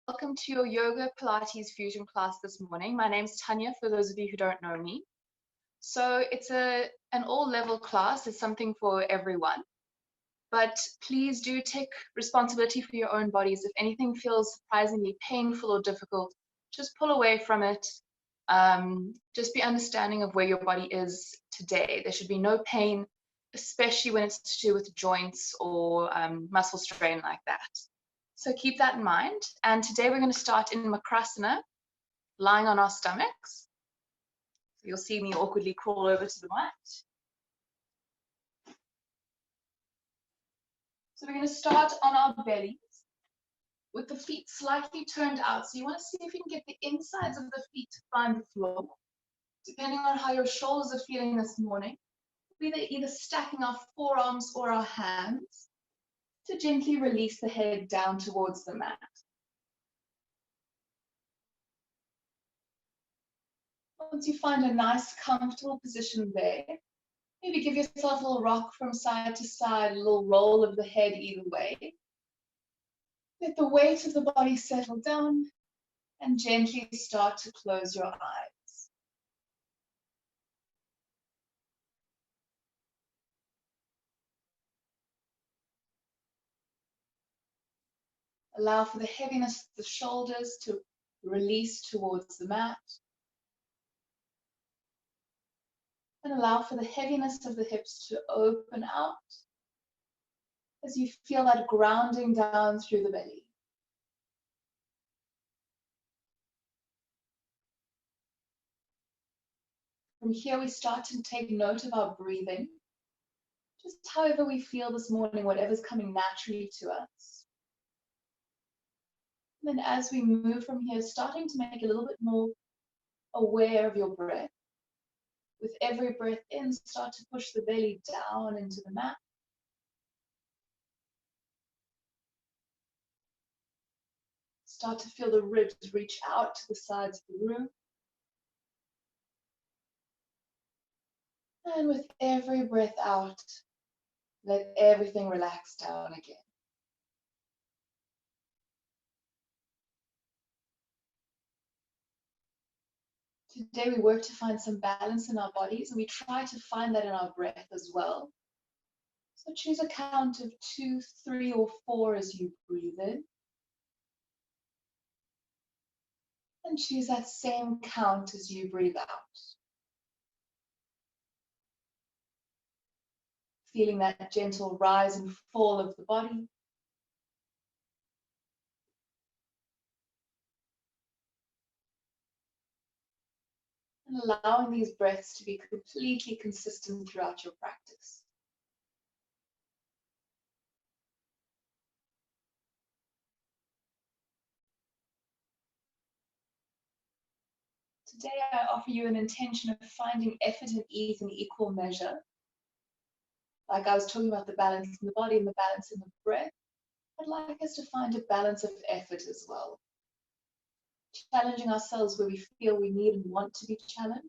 welcome to your Yoga Pilates fusion class this morning. My name's Tanya, for those of you who don't know me. So it's an all-level class. It's something for everyone. But please do take responsibility for your own bodies. If anything feels surprisingly painful or difficult, just pull away from it. Just be understanding of where your body is today. There should be no pain, especially when it's to do with joints or muscle strain like that. So keep that in mind. And today we're going to start in Makrasana, lying on our stomachs. So you'll see me awkwardly crawl over to the mat. So we're going to start on our bellies with the feet slightly turned out. So you want to see if you can get the insides of the feet to find the floor. Depending on how your shoulders are feeling this morning, we're either stacking our forearms or our hands to gently release the head down towards the mat. Once you find a nice, comfortable position there, maybe give yourself a little rock from side to side, a little roll of the head either way. Let the weight of the body settle down and gently start to close your eyes. Allow for the heaviness of the shoulders to release towards the mat. And allow for the heaviness of the hips to open out as you feel that grounding down through the belly. From here, we start to take note of our breathing. Just however we feel this morning, whatever's coming naturally to us. And then as we move from here, starting to make a little bit more aware of your breath. With every breath in, start to push the belly down into the mat. Start to feel the ribs reach out to the sides of the room. And with every breath out, let everything relax down again. Today we work to find some balance in our bodies, and we try to find that in our breath as well. So choose a count of 2, 3, or 4 as you breathe in. And choose that same count as you breathe out. Feeling that gentle rise and fall of the body. And allowing these breaths to be completely consistent throughout your practice. Today I offer you an intention of finding effort and ease in equal measure. Like I was talking about the balance in the body and the balance in the breath, I'd like us to find a balance of effort as well. Challenging ourselves where we feel we need and want to be challenged.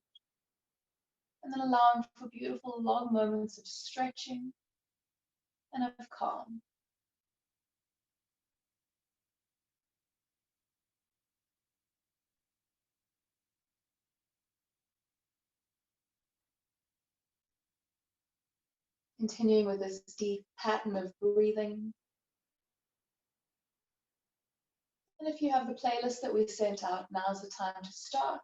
And then allowing for beautiful long moments of stretching and of calm. Continuing with this deep pattern of breathing. And if you have the playlist that we sent out, now's the time to start.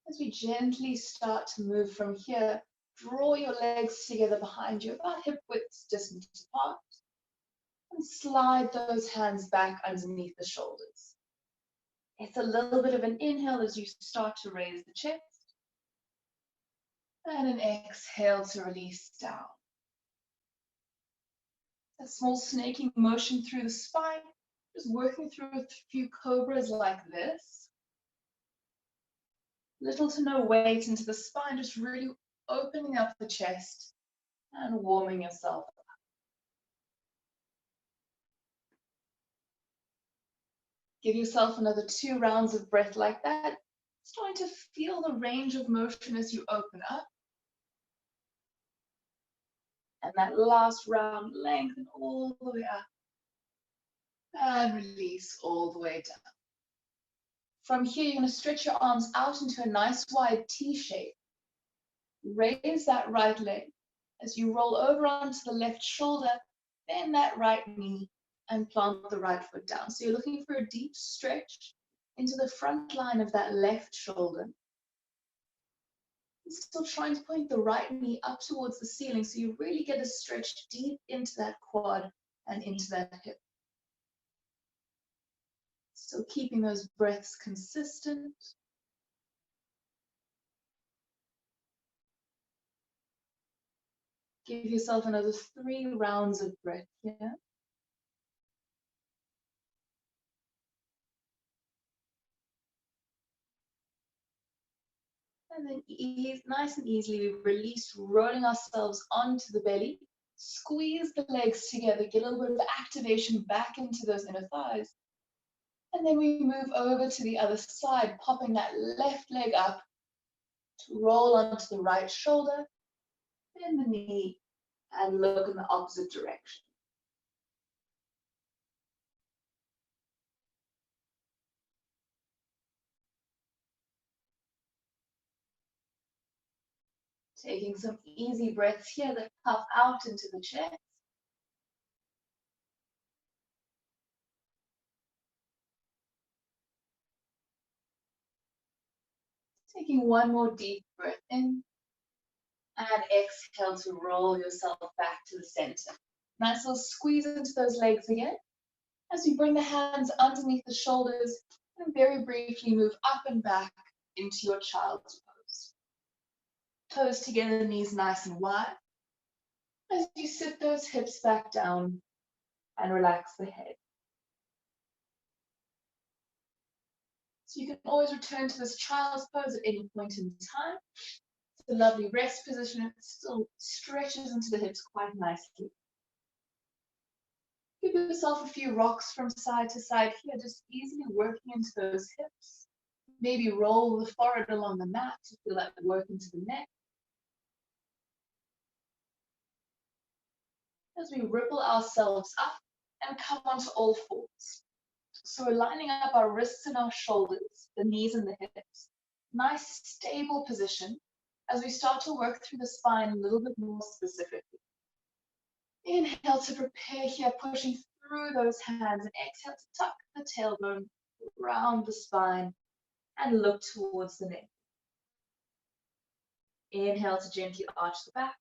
As we gently start to move from here, draw your legs together behind you, about hip width distance apart, and slide those hands back underneath the shoulders. It's a little bit of an inhale as you start to raise the chest, and an exhale to release down. A small snaking motion through the spine, just working through a few cobras like this. Little to no weight into the spine, just really opening up the chest and warming yourself up. Give yourself another 2 rounds of breath like that. Starting to feel the range of motion as you open up. And that last round, lengthen all the way up. And release all the way down. From here, you're going to stretch your arms out into a nice wide T shape. Raise that right leg. As you roll over onto the left shoulder, bend that right knee and plant the right foot down. So you're looking for a deep stretch into the front line of that left shoulder. Still trying to point the right knee up towards the ceiling so you really get a stretch deep into that quad and into that hip. Still keeping those breaths consistent. Give yourself another 3 rounds of breath here. And then nice and easily, we release, rolling ourselves onto the belly. Squeeze the legs together, get a little bit of activation back into those inner thighs. And then we move over to the other side, popping that left leg up to roll onto the right shoulder, bend the knee, and look in the opposite direction. Taking some easy breaths here that puff out into the chest. Taking one more deep breath in. And exhale to roll yourself back to the center. Nice little squeeze into those legs again. As you bring the hands underneath the shoulders and very briefly move up and back into your child's pose. Toes together, knees nice and wide. As you sit those hips back down and relax the head. So you can always return to this child's pose at any point in time. It's a lovely rest position. It still stretches into the hips quite nicely. Give yourself a few rocks from side to side here, just easily working into those hips. Maybe roll the forehead along the mat to feel that work into the neck. As we ripple ourselves up and come onto all fours. So we're lining up our wrists and our shoulders, the knees and the hips. Nice stable position as we start to work through the spine a little bit more specifically. Inhale to prepare here, pushing through those hands, and exhale to tuck the tailbone around the spine and look towards the neck. Inhale to gently arch the back,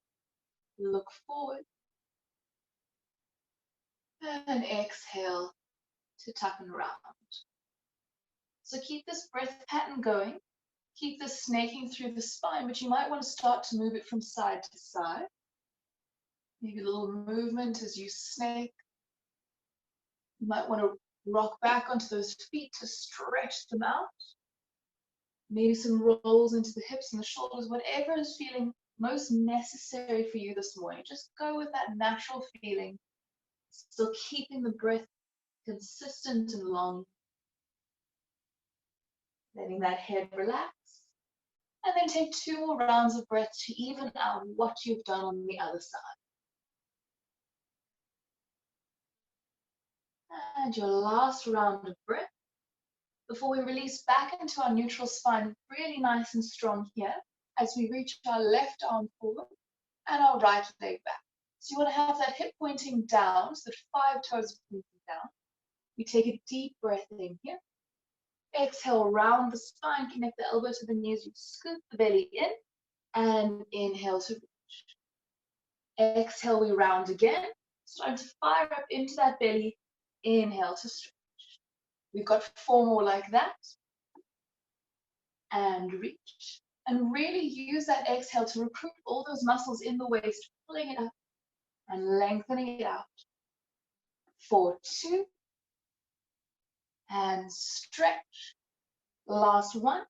look forward, and exhale to tuck and round. So keep this breath pattern going, keep this snaking through the spine, but you might want to start to move it from side to side. Maybe a little movement as you snake. You might want to rock back onto those feet to stretch them out. Maybe some rolls into the hips and the shoulders, whatever is feeling most necessary for you this morning. Just go with that natural feeling, still keeping the breath consistent and long. Letting that head relax. And then take 2 more rounds of breath to even out what you've done on the other side. And your last round of breath before we release back into our neutral spine, really nice and strong here as we reach our left arm forward and our right leg back. So you want to have that hip pointing down, so that 5 toes are pointing down. We take a deep breath in here. Exhale, round the spine, connect the elbow to the knee as you scoop the belly in, and inhale to reach. Exhale, we round again, starting to fire up into that belly. Inhale to stretch. We've got 4 more like that. And reach. And really use that exhale to recruit all those muscles in the waist, pulling it up and lengthening it out. 4, 2. And stretch. Last one.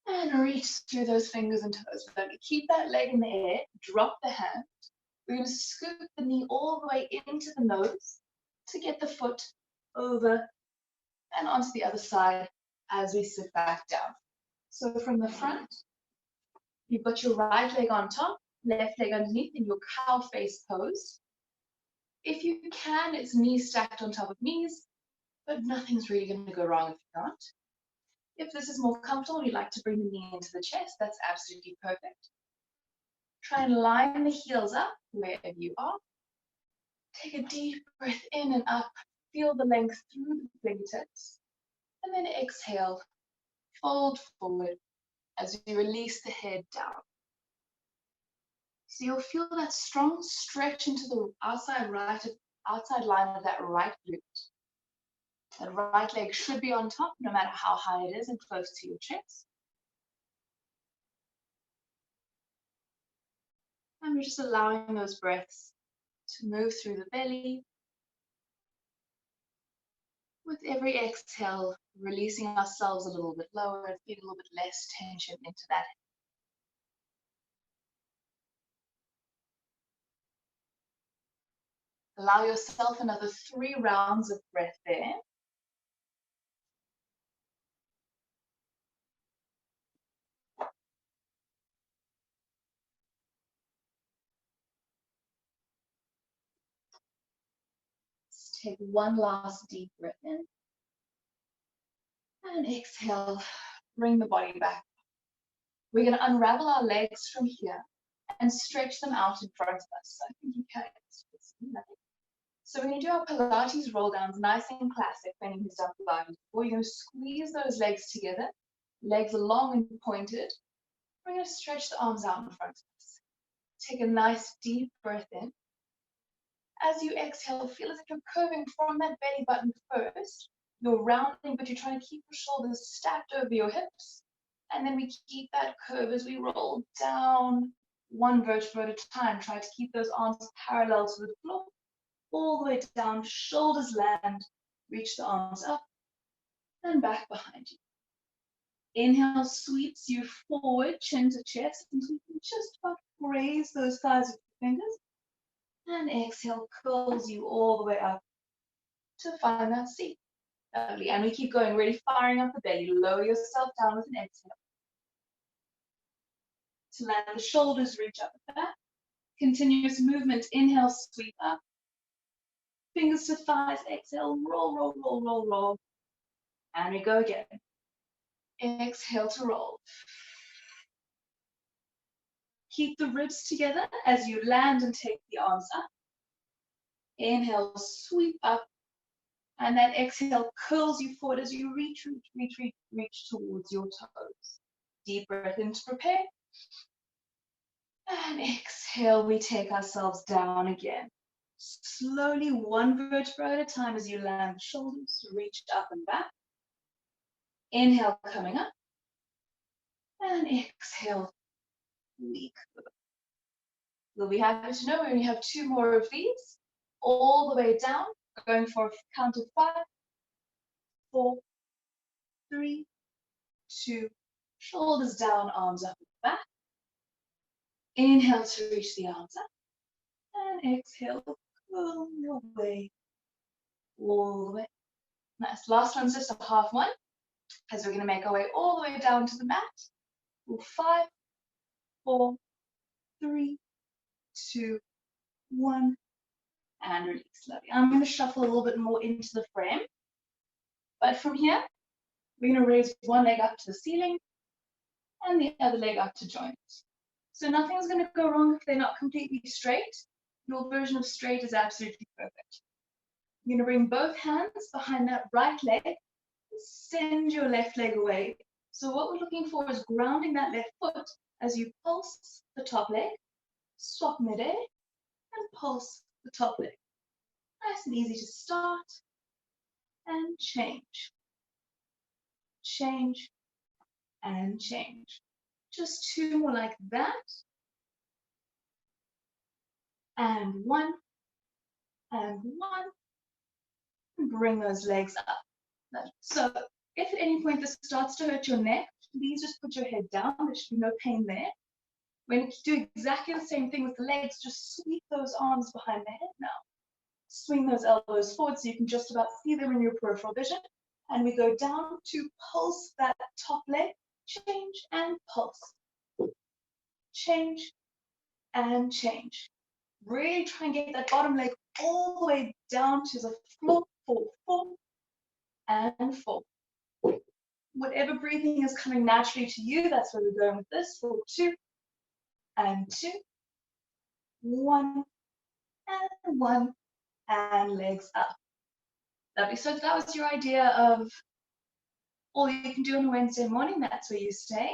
And reach through those fingers and toes. We're going to keep that leg in the air, drop the hand. We're going to scoop the knee all the way into the nose to get the foot over and onto the other side as we sit back down. So from the front, you've got your right leg on top, Left leg underneath in your cow face pose. If you can, it's knees stacked on top of knees, but nothing's really going to go wrong if you can't. If this is more comfortable and you'd like to bring the knee into the chest, that's absolutely perfect. Try and line the heels up wherever you are. Take a deep breath in and up. Feel the length through the fingertips. And then exhale, fold forward as you release the head down. So you'll feel that strong stretch into the outside line of that right glute. That right leg should be on top, no matter how high it is and close to your chest. And we're just allowing those breaths to move through the belly. With every exhale, releasing ourselves a little bit lower and feeling a little bit less tension into that. Allow yourself another 3 rounds of breath there. Let's take one last deep breath in. And exhale, bring the body back. We're going to unravel our legs from here and stretch them out in front of us. So I think you can. So we're going to do our Pilates roll downs, nice and classic. When you've done Pilates before, you're going to squeeze those legs together, legs long and pointed. We're going to stretch the arms out in front of us. Take a nice deep breath in. As you exhale, feel as if you're curving from that belly button first. You're rounding, but you're trying to keep your shoulders stacked over your hips. And then we keep that curve as we roll down, one vertebra at a time. Try to keep those arms parallel to the floor. All the way down, shoulders land, reach the arms up and back behind you. Inhale sweeps you forward, chin to chest, until you can just about raise those thighs with your fingers. And exhale curls you all the way up to find that seat. Lovely. And we keep going, really firing up the belly. Lower yourself down with an exhale. To land the shoulders, reach up and back. Continuous movement. Inhale, sweep up. Fingers to thighs. Exhale, roll, roll, roll, roll, roll. And we go again. Exhale to roll. Keep the ribs together as you land and take the arms up. Inhale, sweep up. And then exhale curls you forward as you reach, reach, reach, reach, reach towards your toes. Deep breath in to prepare. And exhale, we take ourselves down again. Slowly, one vertebra at a time as you land the shoulders, reach up and back. Inhale, coming up. And exhale, we curl. You'll be happy to know we only have 2 more of these. All the way down, going for a count of 5, 4, 3, 2, shoulders down, arms up and back. Inhale to reach the arms up. And exhale, curl your way all the way. Nice. Last one's just a half one, as we're going to make our way all the way down to the mat. 5, 4, 3, 2, 1, and release. Lovely. I'm going to shuffle a little bit more into the frame. But from here, we're going to raise one leg up to the ceiling and the other leg up to joint. So nothing's going to go wrong if they're not completely straight. Your version of straight is absolutely perfect. You're going to bring both hands behind that right leg. Send your left leg away. So what we're looking for is grounding that left foot as you pulse the top leg, swap midair, and pulse the top leg. Nice and easy to start and change. Change and change. Just 2 more like that. And 1, and 1. And bring those legs up. So if at any point this starts to hurt your neck, please just put your head down. There should be no pain there. When you do exactly the same thing with the legs, just sweep those arms behind the head now. Swing those elbows forward so you can just about see them in your peripheral vision. And we go down to pulse that top leg. Change and pulse. Change and change. Really try and get that bottom leg all the way down to the floor for 4 and 4. Whatever breathing is coming naturally to you, that's where we're going with this. For 2 and 2, 1 and 1, and legs up. Lovely. So that was your idea of all you can do on a Wednesday morning. That's where you stay.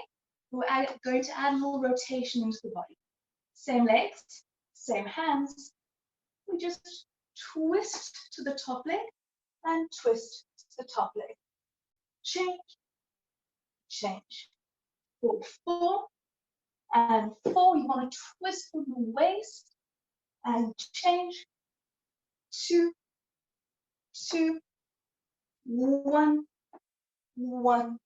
We're going to add a little rotation into the body. Same legs, same hands. We just twist to the top leg and twist to the top leg. Change, change. For 4 and 4, you want to twist from the waist and change. 2, 2, 1, 1,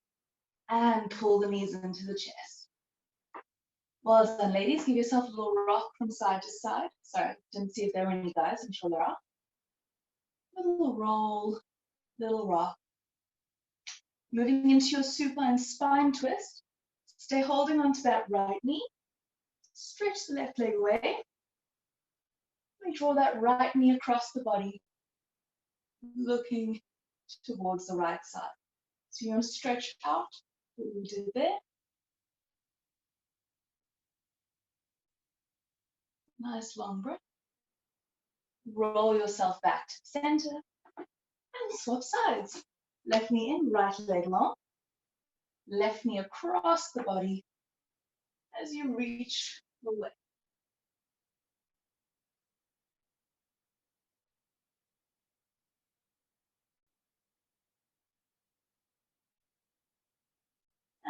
and pull the knees into the chest. Well done, ladies. Give yourself a little rock from side to side. Sorry, didn't see if there were any guys. I'm sure there are. Little roll, little rock. Moving into your supine spine twist. Stay holding onto that right knee. Stretch the left leg away. We draw that right knee across the body, looking towards the right side. So you're going to stretch out what we did there. Nice long breath. Roll yourself back to the center and swap sides. Left knee in, right leg long. Left knee across the body as you reach the way.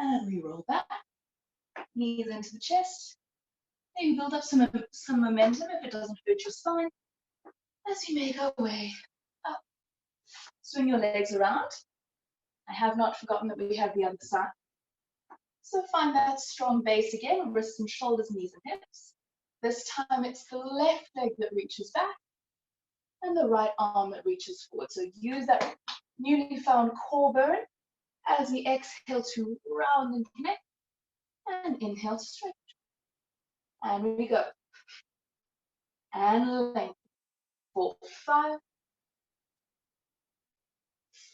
And we roll back. Knees into the chest. Maybe build up some momentum if it doesn't hurt your spine. As you make our way up. Swing your legs around. I have not forgotten that we have the other side. So find that strong base again, wrists and shoulders, knees and hips. This time it's the left leg that reaches back and the right arm that reaches forward. So use that newly found core bone as we exhale to round and connect and inhale to stretch. And we go. And length. 4, 5,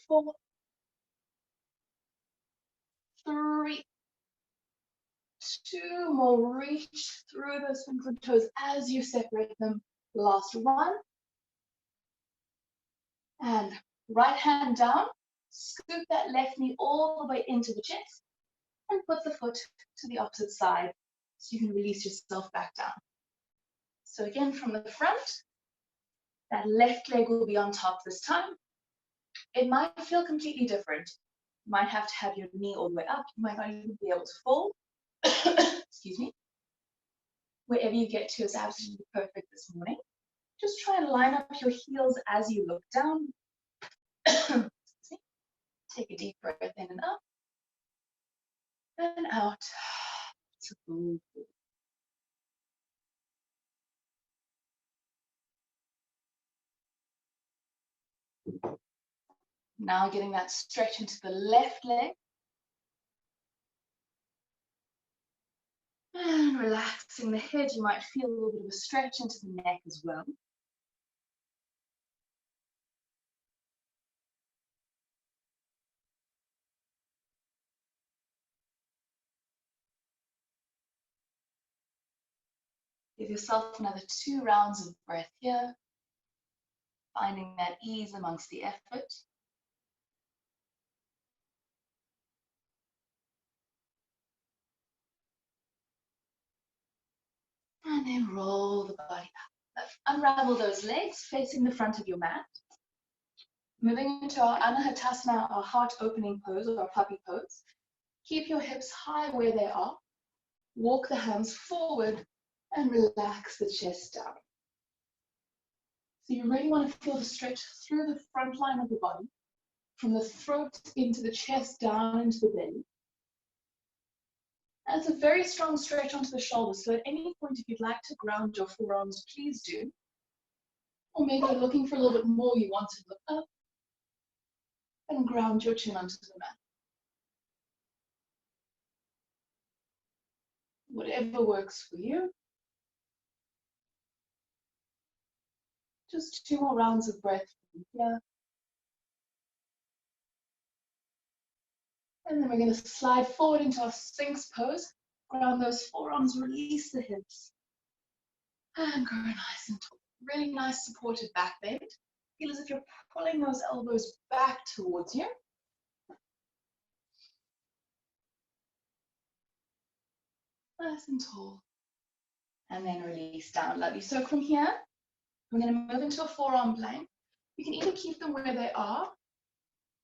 4, 3, 2 more. Reach through those fingers and toes as you separate them. Last 1. And right hand down. Scoop that left knee all the way into the chest and put the foot to the opposite side so you can release yourself back down. So again, from the front, that left leg will be on top this time. It might feel completely different. You might have to have your knee all the way up. You might not even be able to fold. Excuse me. Wherever you get to is absolutely perfect this morning. Just try and line up your heels as you look down. Take a deep breath in and up. And out. Now getting that stretch into the left leg. And relaxing the head. You might feel a little bit of a stretch into the neck as well. Give yourself another 2 rounds of breath here, finding that ease amongst the effort. And then roll the body up. Unravel those legs facing the front of your mat. Moving into our Anahatasana, our heart opening pose or our puppy pose. Keep your hips high where they are. Walk the hands forward and relax the chest down. So you really want to feel the stretch through the front line of the body, from the throat into the chest, down into the belly. And it's a very strong stretch onto the shoulders. So at any point, if you'd like to ground your forearms, please do. Or maybe you're looking for a little bit more, you want to look up and ground your chin onto the mat. Whatever works for you. Just 2 more rounds of breath here. And then we're going to slide forward into our Sphinx pose. Ground those forearms, release the hips. And grow nice and tall. Really nice supported back bend. Feel as if you're pulling those elbows back towards you. Nice and tall. And then release down, lovely. So from here, we're going to move into a forearm plank. You can either keep them where they are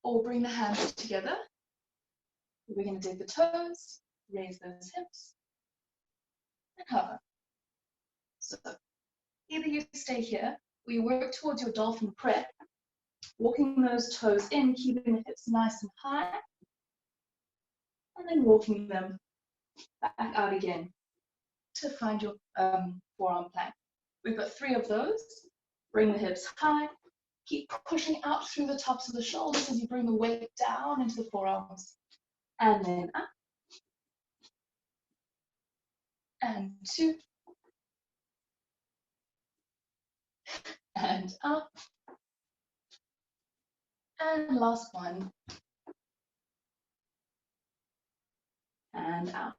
or bring the hands together. We're going to dig the toes, raise those hips, and hover. So either you stay here or you work towards your dolphin prep, walking those toes in, keeping the hips nice and high, and then walking them back out again to find your forearm plank. We've got 3 of those. Bring the hips high. Keep pushing out through the tops of the shoulders as you bring the weight down into the forearms. And then up. And 2. And up. And last one. And out.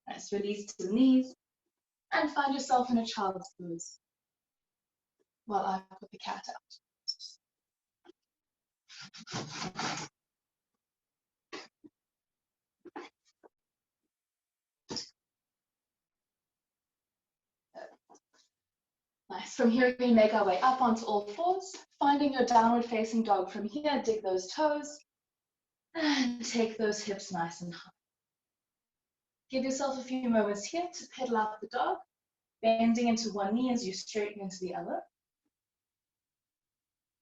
Nice, release to the knees. And find yourself in a child's pose while I put the cat out. Nice. From here, we make our way up onto all fours, finding your downward facing dog. From here, dig those toes and take those hips nice and high. Give yourself a few moments here to pedal out the dog, bending into one knee as you straighten into the other.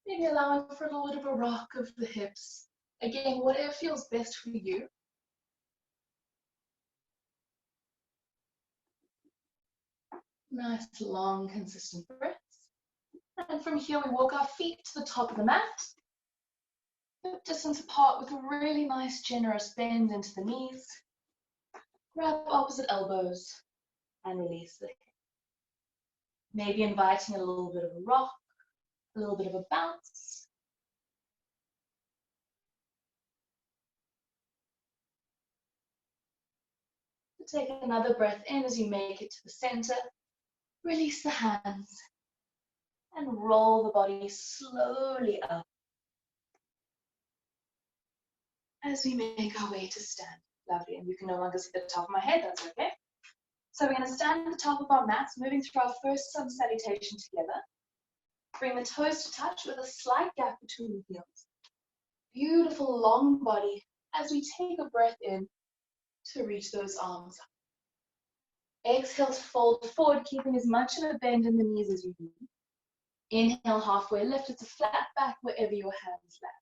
Maybe allowing for a little bit of a rock of the hips. Again, whatever feels best for you. Nice, long, consistent breaths. And from here, we walk our feet to the top of the mat. Hip distance apart with a really nice, generous bend into the knees. Grab opposite elbows and release the hip. Maybe inviting a little bit of a rock, a little bit of a bounce. Take another breath in as you make it to the center. Release the hands and roll the body slowly up as we make our way to stand. Lovely, and you can no longer see the top of my head, that's okay. So we're going to stand at the top of our mats, moving through our first sun salutation together. Bring the toes to touch with a slight gap between the heels. Beautiful long body as we take a breath in to reach those arms up. Exhale to fold forward, keeping as much of a bend in the knees as you need. Inhale, halfway lift. It's a flat back wherever your hands land.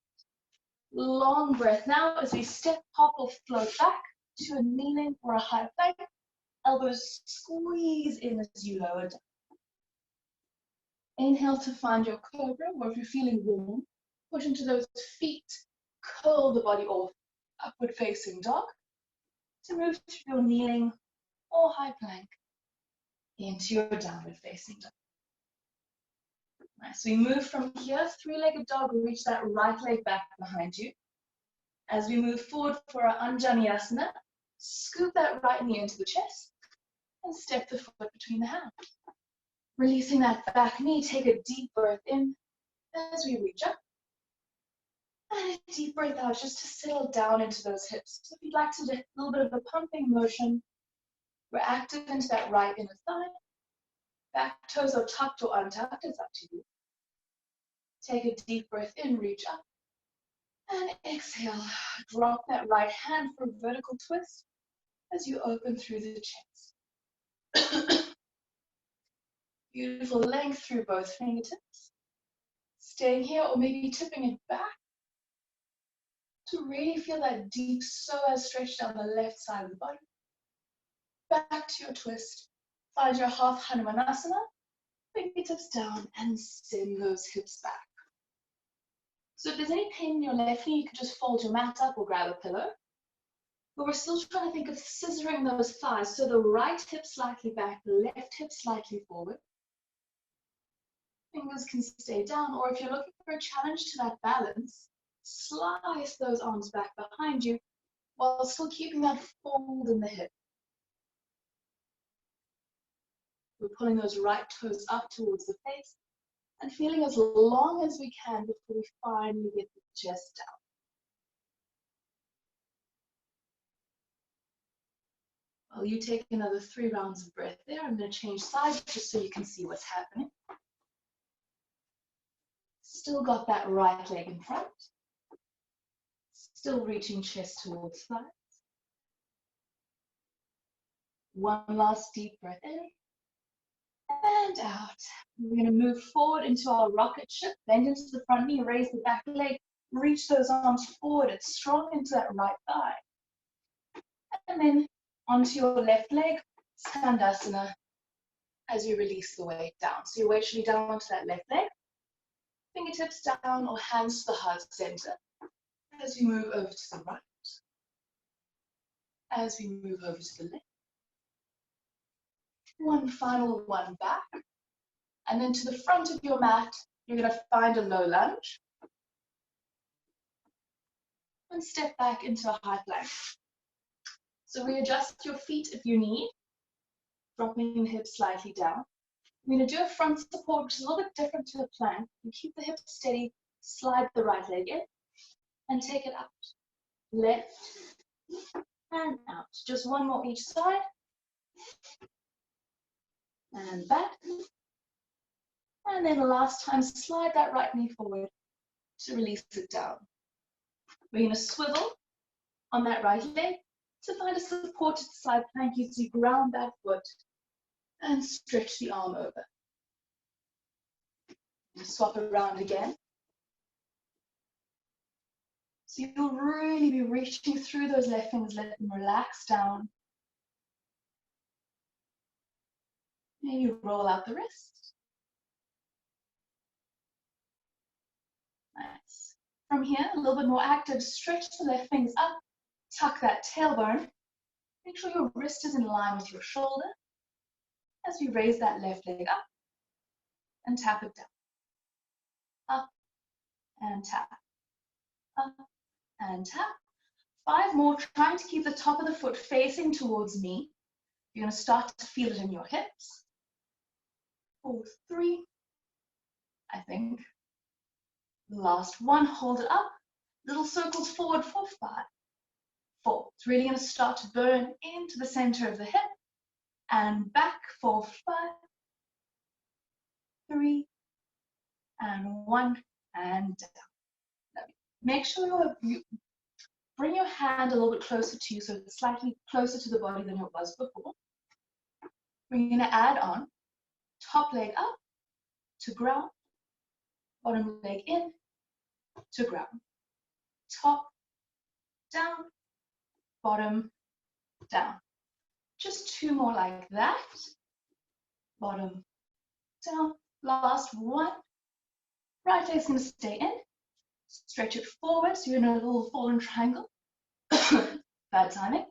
Long breath now as we step, hop, or float back to a kneeling or a high plank. Elbows squeeze in as you lower down. Inhale to find your cobra, or if you're feeling warm, push into those feet, curl the body off, upward facing dog, to move to your kneeling or high plank into your downward facing dog. Nice. We move from here, 3-legged dog, reach that right leg back behind you. As we move forward for our Anjaneyasana, scoop that right knee into the chest and step the foot between the hands. Releasing that back knee, take a deep breath in as we reach up. And a deep breath out just to settle down into those hips. So if you'd like to do a little bit of a pumping motion, we're active into that right inner thigh. Back toes are tucked or untucked, it's up to you. Take a deep breath in, reach up. And exhale, drop that right hand for a vertical twist as you open through the chest. Beautiful length through both fingertips. Staying here or maybe tipping it back to really feel that deep psoas stretch down the left side of the body. Back to your twist. Find your half Hanumanasana. Fingertips down and send those hips back. So if there's any pain in your left knee, you can just fold your mat up or grab a pillow. But we're still trying to think of scissoring those thighs. So the right hip slightly back, the left hip slightly forward. Fingers can stay down, or if you're looking for a challenge to that balance, slice those arms back behind you while still keeping that fold in the hip. We're pulling those right toes up towards the face and feeling as long as we can before we finally get the chest down. While you take another 3 rounds of breath there, I'm going to change sides just so you can see what's happening. Still got that right leg in front. Still reaching chest towards thighs. One last deep breath in and out. We're going to move forward into our rocket ship. Bend into the front knee, raise the back leg, reach those arms forward. It's strong into that right thigh. And then onto your left leg, Skandasana, as you release the weight down. So your weight should be down onto that left leg. Fingertips down or hands to the heart center. As we move over to the right. As we move over to the left. One final one back. And then to the front of your mat, you're going to find a low lunge. And step back into a high plank. So readjust your feet if you need. Dropping the hips slightly down. I'm going to do a front support, which is a little bit different to a plank. You keep the hips steady, slide the right leg in, and take it out. Left and out. Just one more each side. And back. And then the last time, slide that right knee forward to release it down. We're going to swivel on that right leg to find a supported side plank. You see, ground that foot and stretch the arm over. Swap around again. So you'll really be reaching through those left fingers, let them relax down. And you roll out the wrist. Nice. From here, a little bit more active, stretch the left fingers up, tuck that tailbone. Make sure your wrist is in line with your shoulder as we raise that left leg up and tap it down. Up and tap. Up and tap. 5 more, trying to keep the top of the foot facing towards me. You're going to start to feel it in your hips. 4, 3, I think. Last one, hold it up. Little circles forward for 5, 4. It's really going to start to burn into the center of the hip. And back for 5, 3, and 1, and down. Make sure you bring your hand a little bit closer to you, so it's slightly closer to the body than it was before. We're going to add on top leg up to ground, bottom leg in to ground. Top, down, bottom, down. Just 2 more like that. Bottom, down. Last one. Right leg's going to stay in. Stretch it forward, so you're in a little fallen triangle. Bad timing.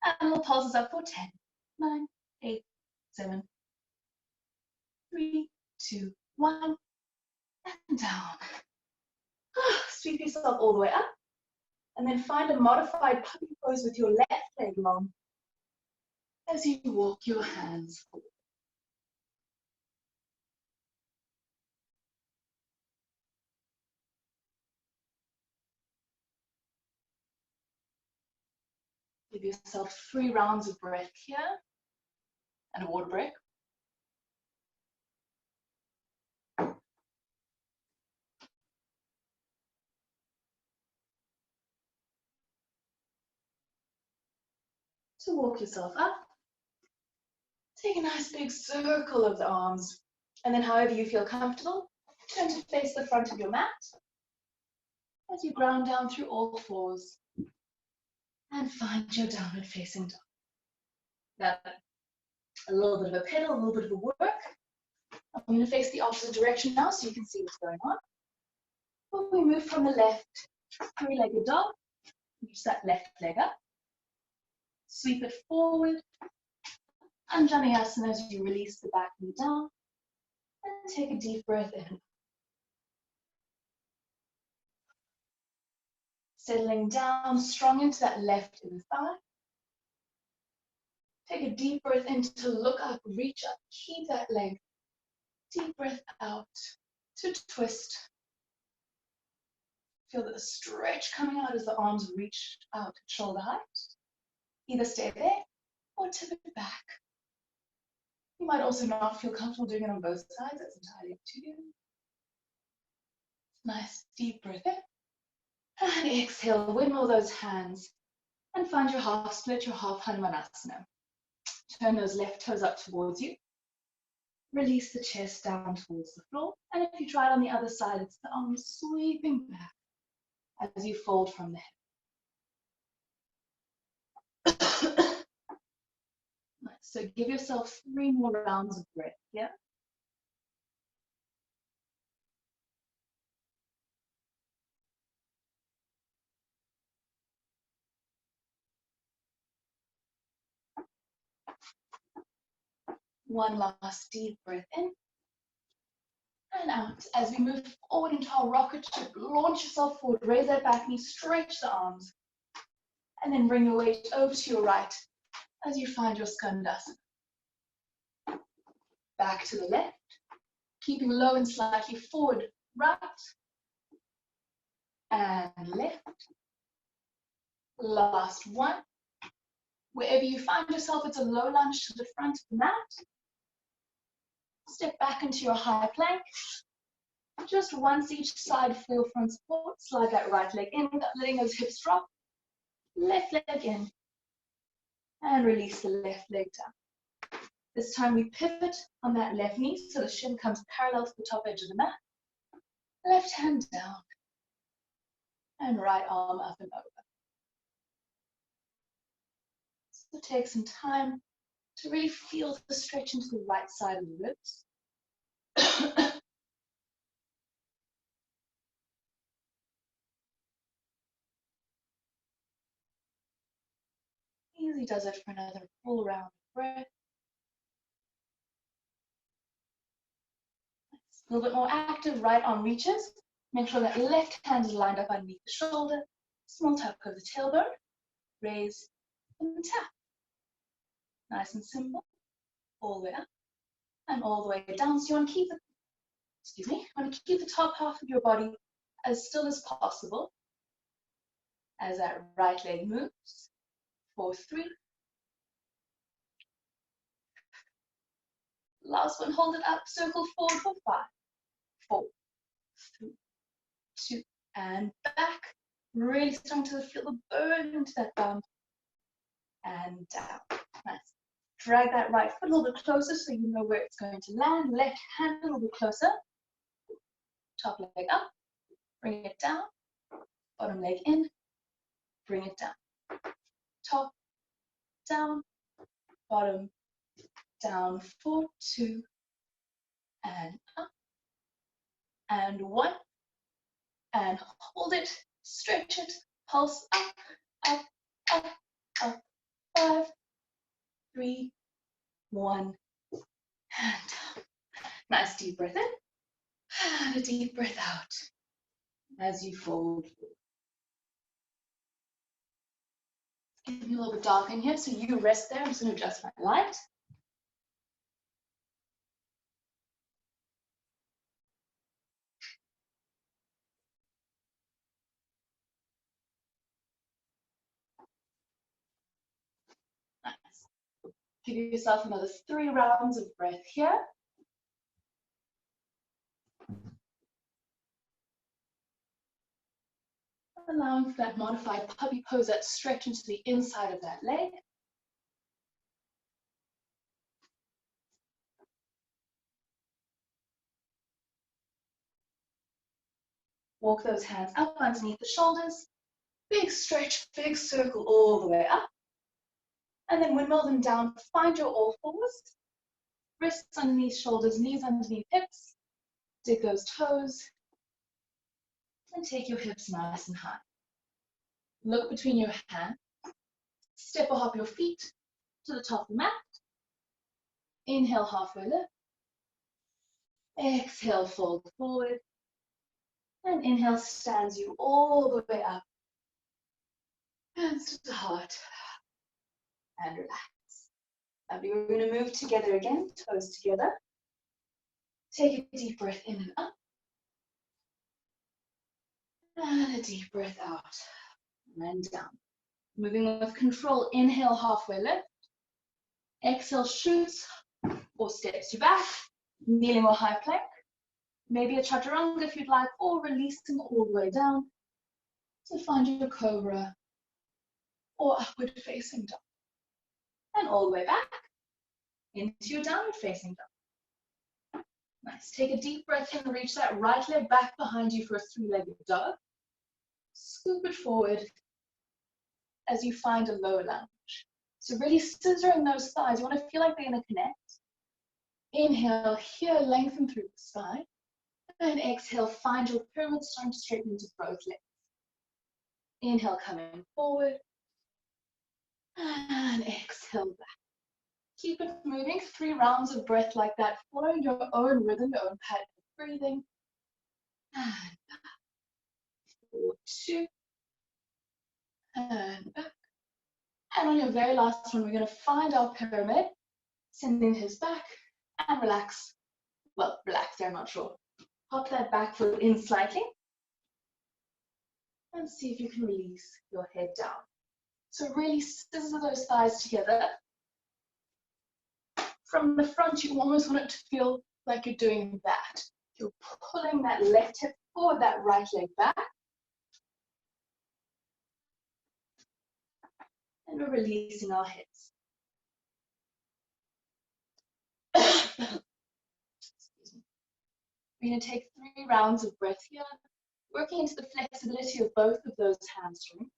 And little pulses up for 10, 9, 8, 7, 3, 2, 1, and down. Sweep yourself all the way up. And then find a modified puppy pose with your left leg long as you walk your hands forward. Give yourself 3 rounds of breath here and a water break. To walk yourself up, take a nice big circle of the arms, and then however you feel comfortable, turn to face the front of your mat as you ground down through all 4s and find your downward facing dog. Now, a little bit of a pedal, a little bit of a work. I'm going to face the opposite direction now so you can see what's going on. When we move from the left, 3-legged dog, reach that left leg up. Sweep it forward. Anjaneyasana as you release the back knee down. And take a deep breath in. Settling down strong into that left inner thigh. Take a deep breath in to look up, reach up, keep that leg. Deep breath out to twist. Feel the stretch coming out as the arms reach out at shoulder height. Either stay there or tip it back. You might also not feel comfortable doing it on both sides. That's entirely up to you. Nice deep breath in. And exhale, windmill those hands. And find your half split, your half Hanumanasana. Turn those left toes up towards you. Release the chest down towards the floor. And if you try it on the other side, it's the arms sweeping back as you fold from the hip. So give yourself 3 more rounds of breath here. One last deep breath in and out. As we move forward into our rocket ship, launch yourself forward, raise that back knee, stretch the arms, and then bring your weight over to your right as you find your skandasana. Back to the left, keeping low and slightly forward, right and left. Last one. Wherever you find yourself, it's a low lunge to the front of the mat. Step back into your high plank. Just once each side for your front support. Slide that right leg in, letting those hips drop. Left leg in. And release the left leg down. This time we pivot on that left knee so the shin comes parallel to the top edge of the mat. Left hand down. And right arm up and over. So take some time to really feel the stretch into the right side of the ribs. Easy does it for another full round of breath. A little bit more active, right arm reaches. Make sure that left hand is lined up underneath the shoulder. Small tap of the tailbone. Raise and tap. Nice and simple. All the way up and all the way down. So you want to keep the top half of your body as still as possible as that right leg moves. 4, 3. Last one, hold it up, circle forward for 5, 4, 3, 2, and back. Really starting to feel the burn into that bum. And down. Nice. Drag that right foot a little bit closer so you know where it's going to land. Left hand a little bit closer. Top leg up. Bring it down. Bottom leg in. Bring it down. Top, down, bottom, down. 4, 2, and up. And 1. And hold it. Stretch it. Pulse up, up, up, up. 5, 3, 1, and down. Nice deep breath in, and a deep breath out as you fold. It's getting a little bit dark in here, so you rest there. I'm just going to adjust my light. Nice. Give yourself another 3 rounds of breath here. Allowing for that modified puppy pose, that stretch into the inside of that leg. Walk those hands up underneath the shoulders. Big stretch, big circle all the way up. And then windmill them down. Find your all fours. Wrists underneath shoulders, knees underneath hips. Dig those toes. And take your hips nice and high. Look between your hands. Step or hop your feet to the top of the mat. Inhale, halfway lift. Exhale, fold forward. And inhale stands you all the way up. Hands to the heart. And relax. Lovely. We're going to move together again, toes together. Take a deep breath in and up. And a deep breath out. And down. Moving with control, inhale, halfway lift. Exhale, shoots or steps you back. Kneeling or high plank. Maybe a chaturanga if you'd like, or releasing all the way down to find your cobra or upward facing dog. And all the way back into your downward facing dog. Nice. Take a deep breath in and reach that right leg back behind you for a three-legged dog. Scoop it forward as you find a low lunge. So really scissoring those thighs. You want to feel like they're going to connect. Inhale, here, lengthen through the spine. And exhale, find your pyramid, starting to straighten into both legs. Inhale, coming forward. And exhale back. Keep it moving, 3 rounds of breath like that, following your own rhythm, your own pattern of breathing. And back. 4, 2. And back. And on your very last one, we're going to find our pyramid, sending his back, and relax. Well, relax, I'm not sure. Hop that back foot in slightly. And see if you can release your head down. So really scissor those thighs together. From the front, you almost want it to feel like you're doing that. You're pulling that left hip forward, that right leg back. And we're releasing our hips. We're going to take 3 rounds of breath here, working into the flexibility of both of those hamstrings.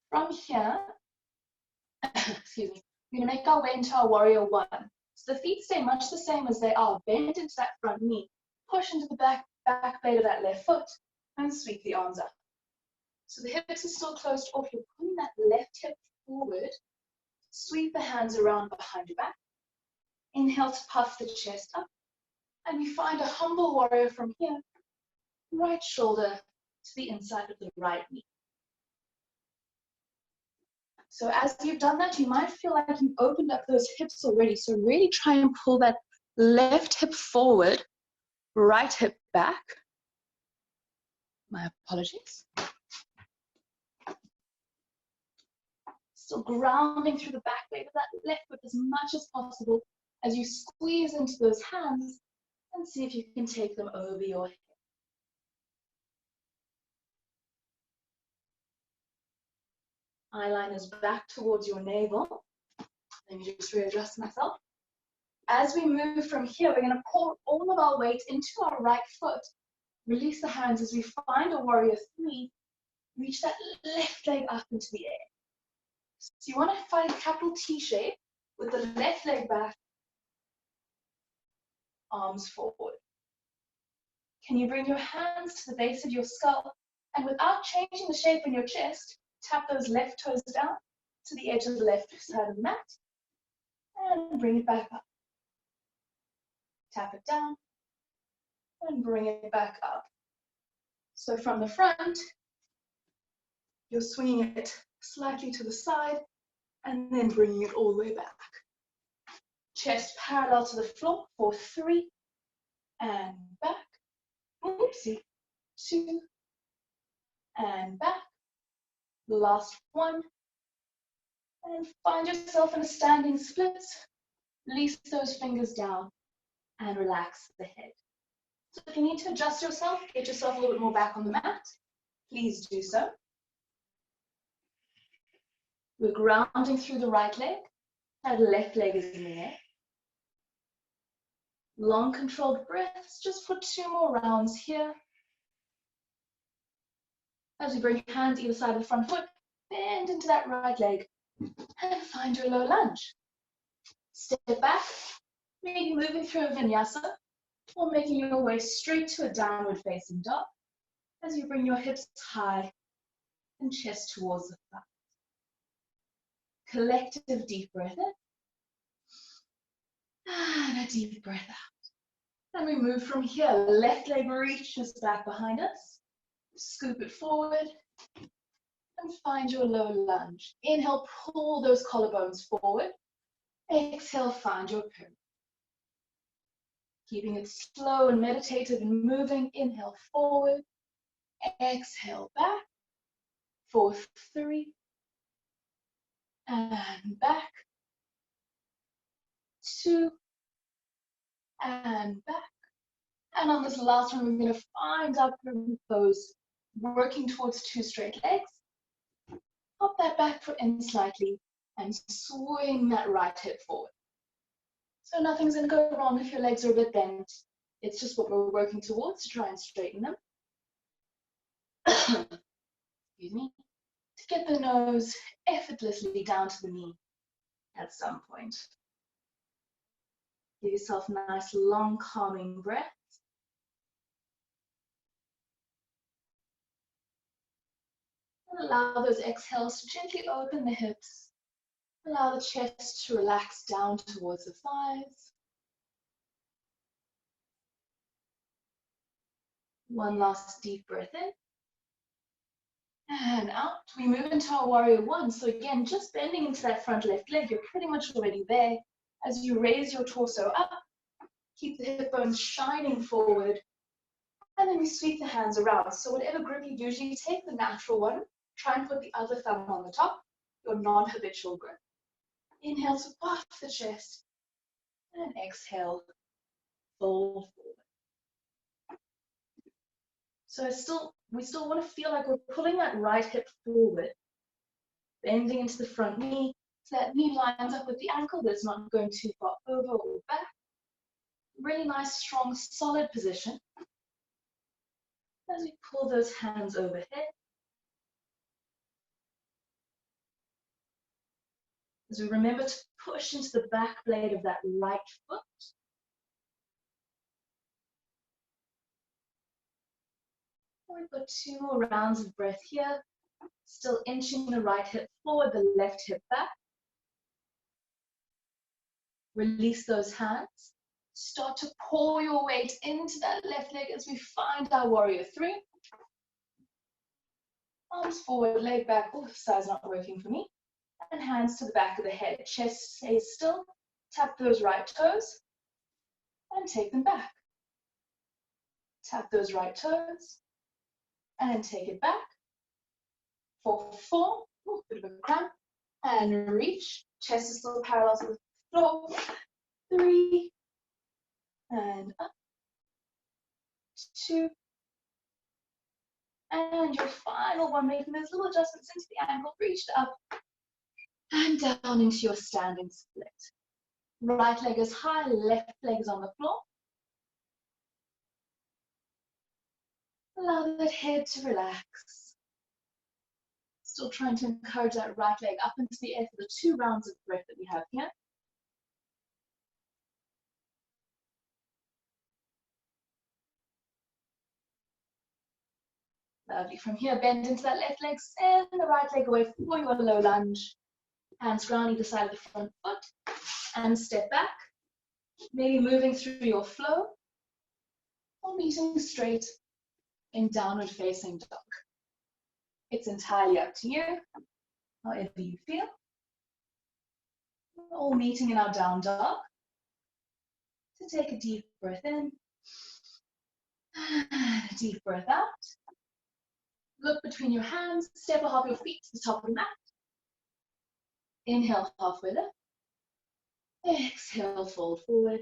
From here, excuse me, we're going to make our way into our warrior one. So the feet stay much the same as they are. Bend into that front knee. Push into the back blade of that left foot and sweep the arms up. So the hips are still closed off. You're pulling that left hip forward. Sweep the hands around behind your back. Inhale to puff the chest up. And we find a humble warrior from here. Right shoulder to the inside of the right knee. So as you've done that, you might feel like you've opened up those hips already. So really try and pull that left hip forward, right hip back. My apologies. Still grounding through the back leg of that left foot as much as possible as you squeeze into those hands and see if you can take them over your head. Eyeliners back towards your navel. Let me just readjust myself. As we move from here, we're going to pour all of our weight into our right foot. Release the hands as we find a warrior 3. Reach that left leg up into the air. So you want to find a capital T shape with the left leg back, arms forward. Can you bring your hands to the base of your skull and without changing the shape in your chest, tap those left toes down to the edge of the left side of the mat and bring it back up. Tap it down and bring it back up. So from the front, you're swinging it slightly to the side and then bringing it all the way back. Chest parallel to the floor for 3 and back. Oopsie. 2 and back. Last 1. And find yourself in a standing split. Release those fingers down and relax the head. So if you need to adjust yourself, get yourself a little bit more back on the mat, please do so. We're grounding through the right leg. That left leg is in the air. Long controlled breaths, just for 2 more rounds here. As we bring hands either side of the front foot, bend into that right leg and find your low lunge. Step back, maybe moving through a vinyasa or making your way straight to a downward facing dog as you bring your hips high and chest towards the front. collective deep breath in. And a deep breath out. And we move from here. Left leg reaches back behind us. Scoop it forward. And find your low lunge. Inhale, pull those collarbones forward. Exhale, find your pyramid. Keeping it slow and meditative and moving. Inhale, forward. Exhale, back. 4, 3. And back. 2. And back. And on this last one, we're going to find our pyramid pose, working towards 2 straight legs. Pop that back foot in slightly and swing that right hip forward. So nothing's going to go wrong if your legs are a bit bent. It's just what we're working towards to try and straighten them. Excuse me. To get the nose effortlessly down to the knee at some point. Give yourself a nice, long, calming breath. And allow those exhales to gently open the hips. Allow the chest to relax down towards the thighs. One last deep breath in. And out. We move into our warrior one. So again, just bending into that front left leg. You're pretty much already there. As you raise your torso up, keep the hip bones shining forward. And then we sweep the hands around. So whatever grip you usually take, the natural one, try and put the other thumb on the top, your non-habitual grip. Inhale to puff the chest. And exhale, fold forward. So we still want to feel like we're pulling that right hip forward, bending into the front knee, so that knee lines up with the ankle, but it's not going too far over or back. Really nice, strong, solid position. As we pull those hands overhead. As we remember to push into the back blade of that right foot. We've got 2 more rounds of breath here. Still inching the right hip forward, the left hip back. Release those hands. Start to pour your weight into that left leg as we find our warrior 3. Arms forward, leg back. Oh, side's not working for me. And hands to the back of the head. Chest stays still. Tap those right toes and take them back. Tap those right toes and take it back. For 4. Ooh, bit of a cramp. And reach. Chest is still parallel to the floor. 3. And up. 2. And your final one, making those little adjustments into the ankle. Reach up and down into your standing split. Right leg is high, left leg is on the floor. Allow that head to relax. Still trying to encourage that right leg up into the air for the 2 rounds of breath that we have here. Lovely. From here, bend into that left leg, send the right leg away for your low lunge. Hands ground either side of the front foot. And step back. Maybe moving through your flow. Or meeting straight in downward facing dog. It's entirely up to you, however you feel. We're all meeting in our down dog. So take a deep breath in. And a deep breath out. Look between your hands, step or hop your feet to the top of the mat. Inhale, halfway lift. Exhale, fold forward.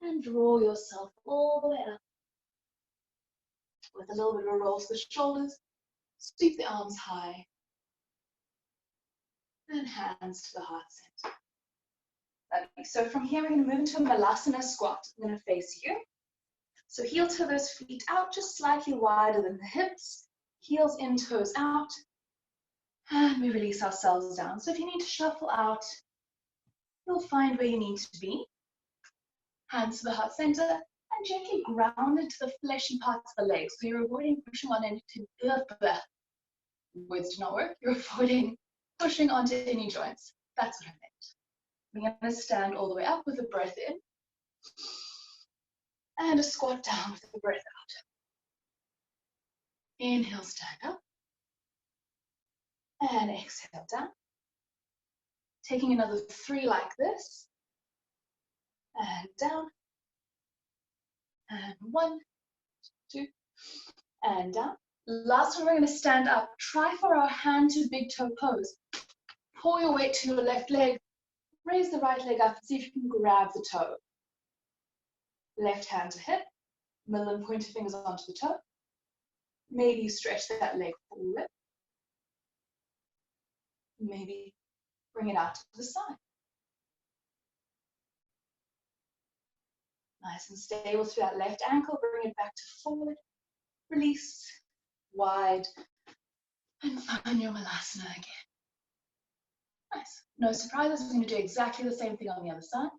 And draw yourself all the way up. With a little bit of a roll to the shoulders, sweep the arms high. And hands to the heart center. Lovely. So from here, we're going to move into a Malasana squat. I'm going to face you. So heel to those feet out, just slightly wider than the hips. Heels in, toes out. And we release ourselves down. So if you need to shuffle out, you'll find where you need to be. Hands to the heart center and gently ground into the fleshy parts of the legs. So you're avoiding pushing one end to the other. Words do not work. You're avoiding pushing onto any joints. That's what I meant. We're going to stand all the way up with a breath in and a squat down with the breath out. Inhale, stand up and exhale down. Taking another 3 like this and down and 1, 2 and down. Last one, we're going to stand up. Try for our hand to big toe pose. Pull your weight to your left leg. Raise the right leg up and see if you can grab the toe. Left hand to hip. Middle and pointer fingers onto the toe. Maybe stretch that leg forward. Maybe bring it out to the side. Nice and stable through that left ankle. Bring it back to forward. Release. Wide. And find your Malasana again. Nice. No surprises. We're going to do exactly the same thing on the other side.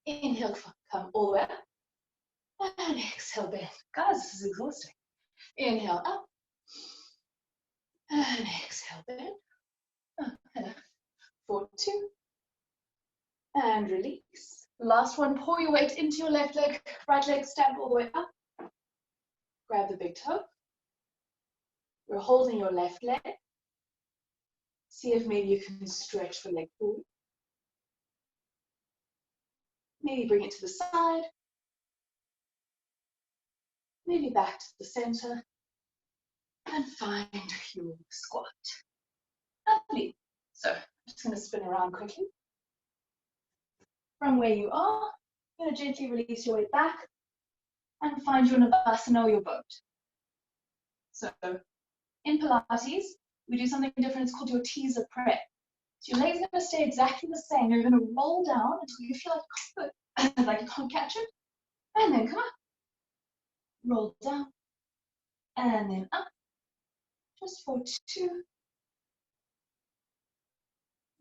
Inhale, come all the way up. And exhale, bend. Guys, this is exhausting. Inhale, up. And exhale, bend. And 4, 2. And release. Last one, pull your weight into your left leg. Right leg, stand all the way up. Grab the big toe. You're holding your left leg. See if maybe you can stretch the leg forward. Maybe bring it to the side. Maybe back to the center. And find your squat. Lovely. So I'm just going to spin around quickly. From where you are, you're going to gently release your weight back and find your Navasana or your boat. So in Pilates, we do something different. It's called your teaser prep. So your legs are going to stay exactly the same. You're going to roll down until you feel like you can't catch it. And then come up. Roll down. And then up. Just for 2,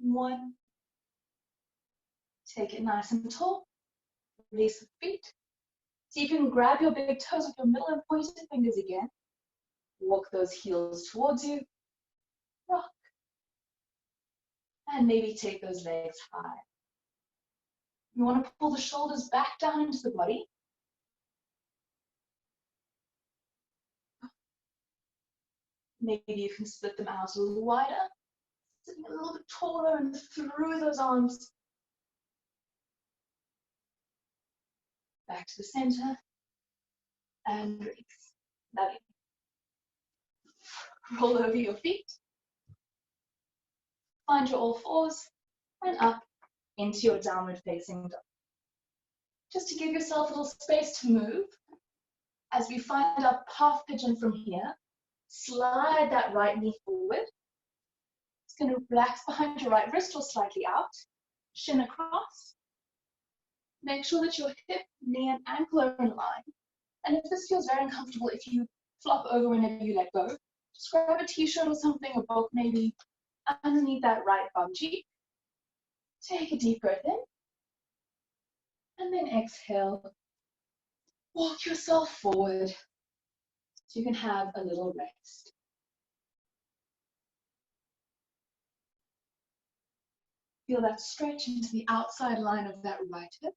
1. Take it nice and tall. Release the feet. So you can grab your big toes with your middle and pointed fingers again. Walk those heels towards you. Rock. And maybe take those legs high. You want to pull the shoulders back down into the body. Maybe you can split them out a little wider. Sitting a little bit taller and through those arms. Back to the center. And release. Lovely. Roll over your feet. Find your all fours and up into your downward facing dog. Just to give yourself a little space to move. As we find our half pigeon from here, slide that right knee forward. It's going to relax behind your right wrist or slightly out. Shin across. Make sure that your hip, knee, and ankle are in line. And if this feels very uncomfortable, if you flop over whenever you let go, just grab a t-shirt or something, a book maybe, underneath that right bum cheek. Take a deep breath in. And then exhale. Walk yourself forward so you can have a little rest. Feel that stretch into the outside line of that right hip.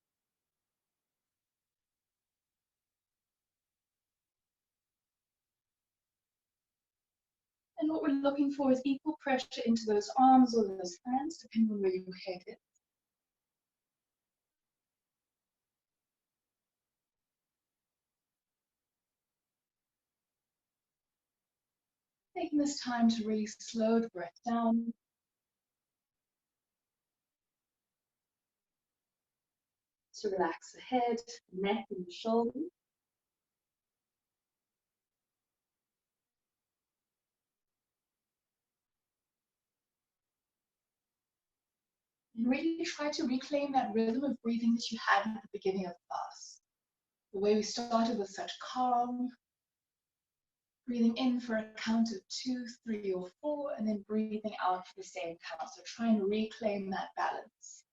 And what we're looking for is equal pressure into those arms or those hands, depending on where your head is. Taking this time to really slow the breath down. To relax the head, neck, and the shoulders. And really try to reclaim that rhythm of breathing that you had at the beginning of the class. The way we started with such calm, breathing in for a count of 2, 3, or 4, and then breathing out for the same count. So try and reclaim that balance.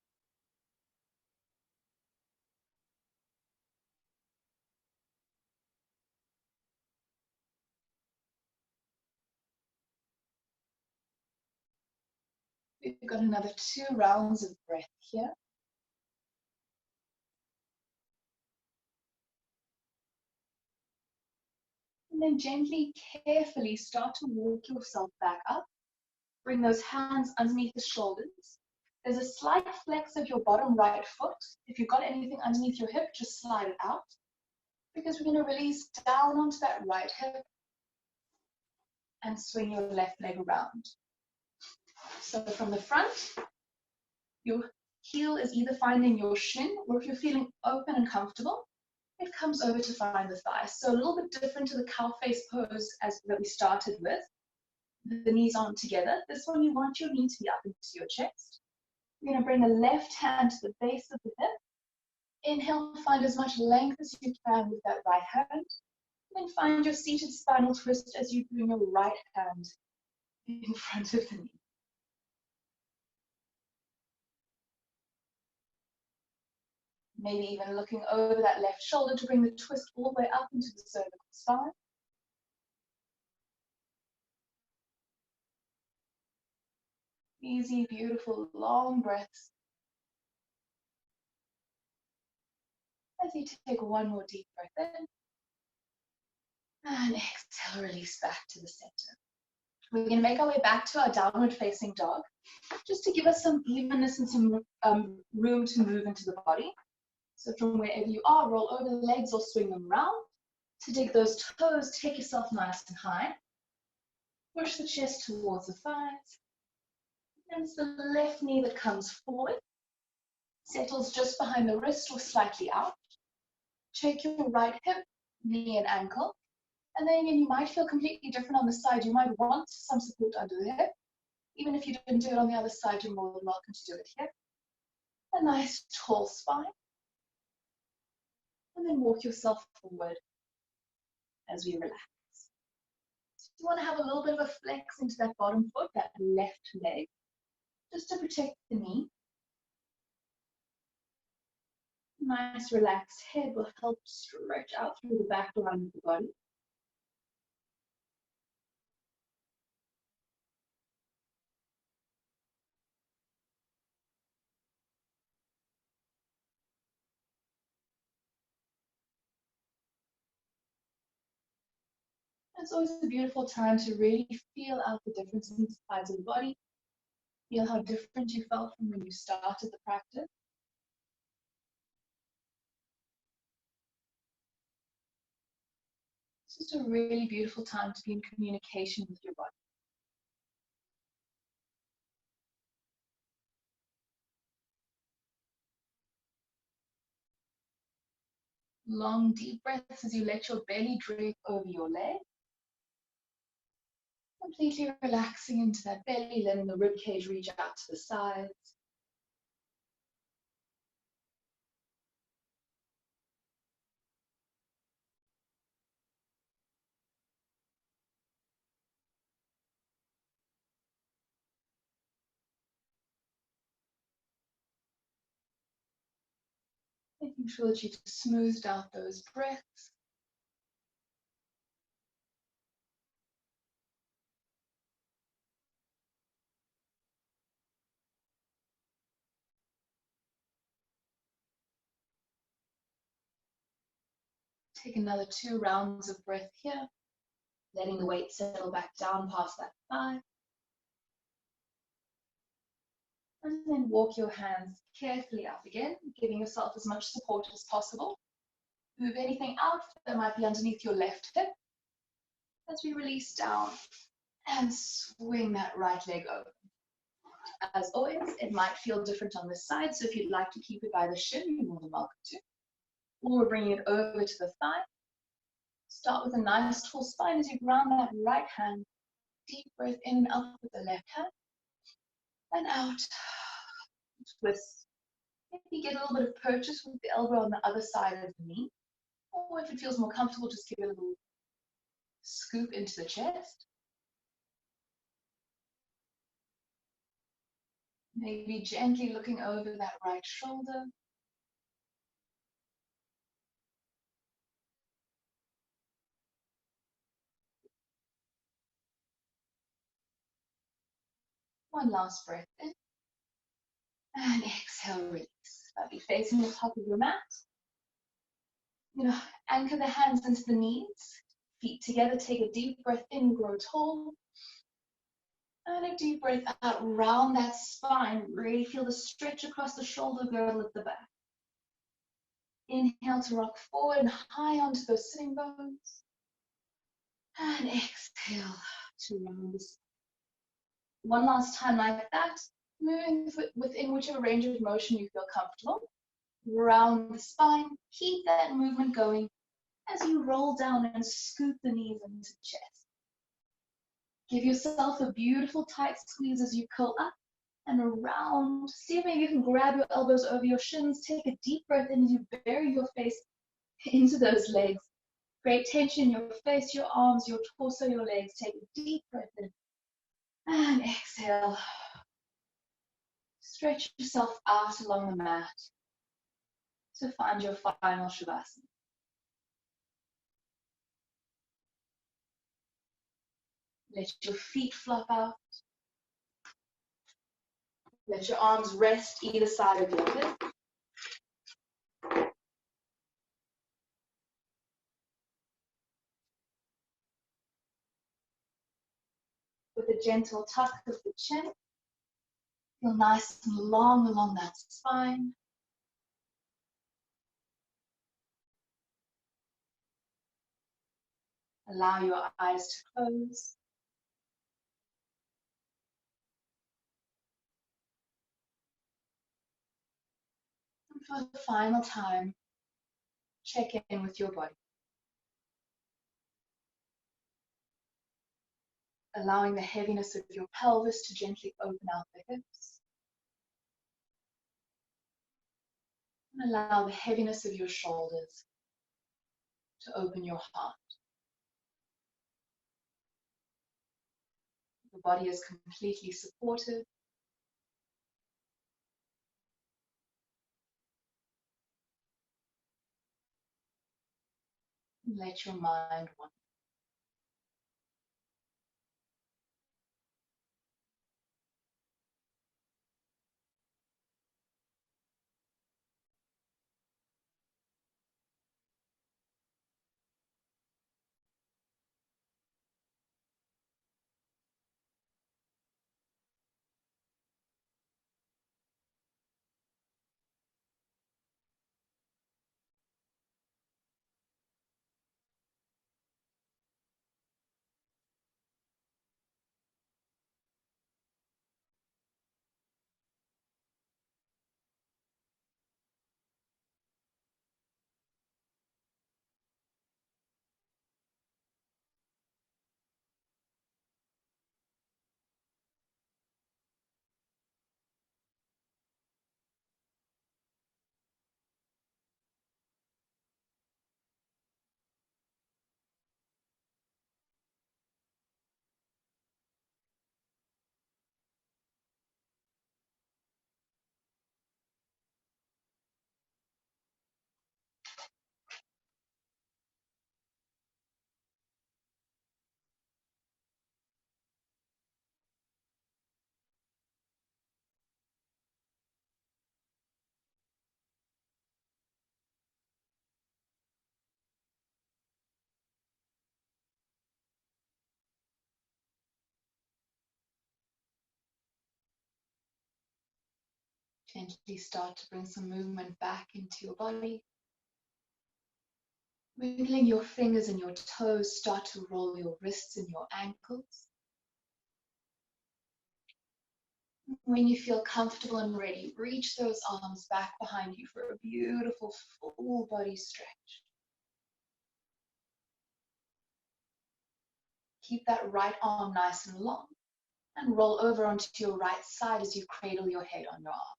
We've got another 2 rounds of breath here. And then gently, carefully start to walk yourself back up. Bring those hands underneath the shoulders. There's a slight flex of your bottom right foot. If you've got anything underneath your hip, just slide it out, because we're going to release down onto that right hip and swing your left leg around. So from the front, your heel is either finding your shin, or if you're feeling open and comfortable, it comes over to find the thigh. So a little bit different to the cow face pose that we started with. The knees aren't together. This one, you want your knee to be up into your chest. You're going to bring the left hand to the base of the hip. Inhale, find as much length as you can with that right hand. Then find your seated spinal twist as you bring your right hand in front of the knee. Maybe even looking over that left shoulder to bring the twist all the way up into the cervical spine. Easy, beautiful, long breaths. As you take one more deep breath in. And exhale, release back to the center. We're going to make our way back to our downward facing dog, just to give us some evenness and some room to move into the body. So from wherever you are, roll over the legs or swing them around. To dig those toes, take yourself nice and high. Push the chest towards the thighs. And it's the left knee that comes forward. Settles just behind the wrist or slightly out. Take your right hip, knee and ankle. And then again, you might feel completely different on the side. You might want some support under the hip. Even if you didn't do it on the other side, you're more than welcome to do it here. A nice tall spine. And then walk yourself forward as we relax. So you want to have a little bit of a flex into that bottom foot, that left leg, just to protect the knee. Nice relaxed head will help stretch out through the back line of the body. It's always a beautiful time to really feel out the difference in the sides of the body. Feel how different you felt from when you started the practice. It's just a really beautiful time to be in communication with your body. Long, deep breaths as you let your belly drape over your leg. Completely relaxing into that belly, letting the rib cage reach out to the sides. Making sure that you've smoothed out those breaths. Take another 2 rounds of breath here, letting the weight settle back down past that thigh. And then walk your hands carefully up again, giving yourself as much support as possible. Move anything out that might be underneath your left hip as we release down and swing that right leg over. As always, it might feel different on this side, so if you'd like to keep it by the shin, you're more than welcome to. Or we're bringing it over to the thigh. Start with a nice tall spine as you ground that right hand. Deep breath in and up with the left hand. And out. Twist. Maybe get a little bit of purchase with the elbow on the other side of the knee. Or if it feels more comfortable, just give it a little scoop into the chest. Maybe gently looking over that right shoulder. One last breath in. And exhale, release. Lovely. Facing the top of your mat. Anchor the hands into the knees. Feet together. Take a deep breath in, grow tall. And a deep breath out, round that spine. Really feel the stretch across the shoulder girdle at the back. Inhale to rock forward and high onto those sitting bones. And exhale to round the spine. One last time like that. Moving within whichever range of motion you feel comfortable. Round the spine. Keep that movement going as you roll down and scoop the knees into the chest. Give yourself a beautiful tight squeeze as you curl up and around. See if maybe you can grab your elbows over your shins. Take a deep breath in as you bury your face into those legs. Great tension in your face, your arms, your torso, your legs. Take a deep breath in and exhale. Stretch yourself out along the mat to find your final Shavasana. Let your feet flop out. Let your arms rest either side of your hip. With a gentle tuck of the chin. Feel nice and long along that spine. Allow your eyes to close. And for the final time, check in with your body. Allowing the heaviness of your pelvis to gently open out the hips. And allow the heaviness of your shoulders to open your heart. The body is completely supported. And let your mind wander. Gently start to bring some movement back into your body. Wiggling your fingers and your toes, start to roll your wrists and your ankles. When you feel comfortable and ready, reach those arms back behind you for a beautiful full body stretch. Keep that right arm nice and long and roll over onto your right side as you cradle your head on your arm.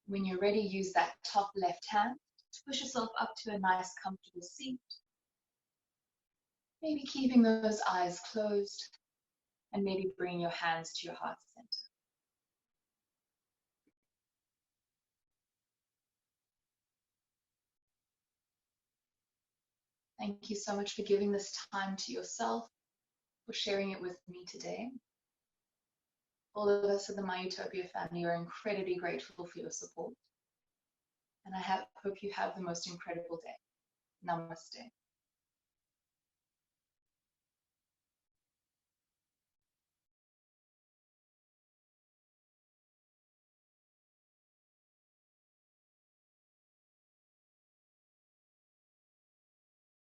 When you're ready, use that top left hand to push yourself up to a nice comfortable seat. Maybe keeping those eyes closed and maybe bringing your hands to your heart center. Thank you so much for giving this time to yourself, for sharing it with me today. All of us at the My Utopia family are incredibly grateful for your support. And I hope you have the most incredible day. Namaste.